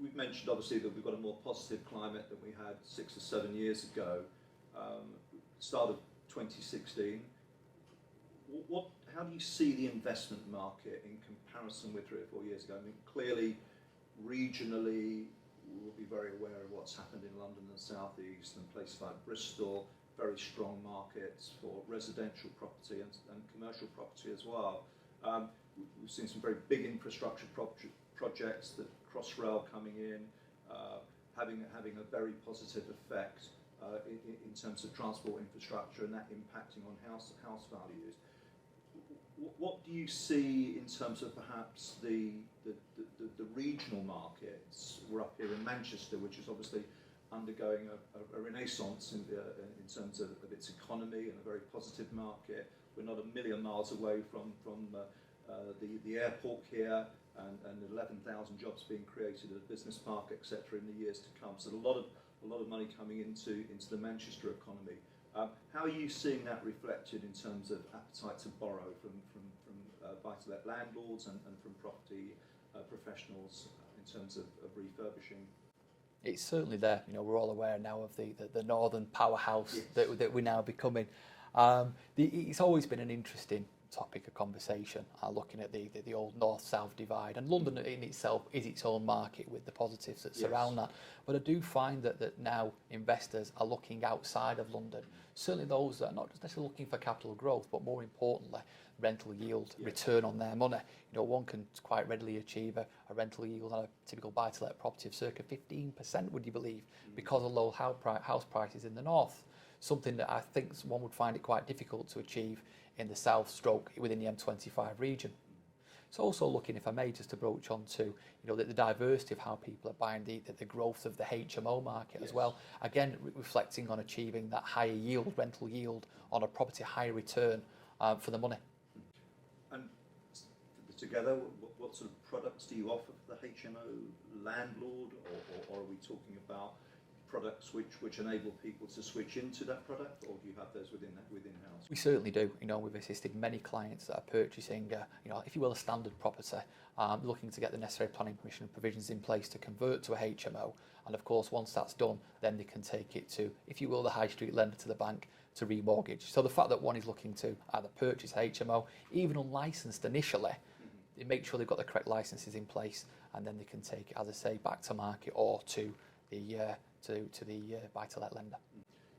We've mentioned obviously that we've got a more positive climate than we had 6 or 7 years ago. Start of 2016. How do you see the investment market in comparison with 3 or 4 years ago? I mean, clearly, regionally, we'll be very aware of what's happened in London and South East and places like Bristol, very strong markets for residential property and commercial property as well. We've seen some very big infrastructure projects, the Crossrail coming in, having a very positive effect in terms of transport infrastructure and that impacting on house values. What do you see in terms of perhaps the regional markets? We're up here in Manchester, which is obviously undergoing a renaissance in terms of its economy and a very positive market. We're not a million miles away from the airport here and 11,000 jobs being created at a business park, etc. in the years to come. So a lot of money coming into the Manchester economy. How are you seeing that reflected in terms of appetite to borrow from buy-to-let landlords and from property professionals in terms of refurbishing? It's certainly there. You know, we're all aware now of the northern powerhouse that we're now becoming. It's always been an interesting topic of conversation, looking at the old north-south divide, and London in itself is its own market with the positives that surround that. But I do find that now investors are looking outside of London, certainly those that are not just necessarily looking for capital growth, but more importantly, rental yield, return on their money. You know, one can quite readily achieve a rental yield on a typical buy-to-let property of circa 15%, would you believe, because of low house prices in the north. Something that I think one would find it quite difficult to achieve in the south stroke within the M25 region. It's also looking, if I may, just to broach on to, the diversity of how people are buying, the growth of the HMO market as well. Again, reflecting on achieving that higher yield, rental yield on a property, higher return for the money. And together, what sort of products do you offer for the HMO landlord, or are we talking about products which enable people to switch into that product, or do you have those within house? We certainly do. We've assisted many clients that are purchasing, if you will, a standard property, looking to get the necessary planning permission and provisions in place to convert to a HMO. And of course, once that's done, then they can take it to, if you will, the high street lender, to the bank to remortgage. So the fact that one is looking to either purchase a HMO, even unlicensed initially, they make sure they've got the correct licenses in place, and then they can take it, as I say, back to market or to the buy-to-let lender.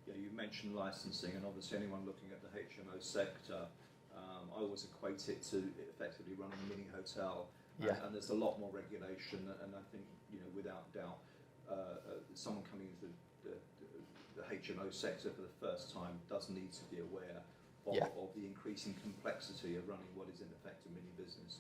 Yeah, you mentioned licensing, and obviously anyone looking at the HMO sector, I always equate it to effectively running a mini hotel, and there's a lot more regulation, and I think, without doubt, someone coming into the HMO sector for the first time does need to be aware of the increasing complexity of running what is in effect a mini business.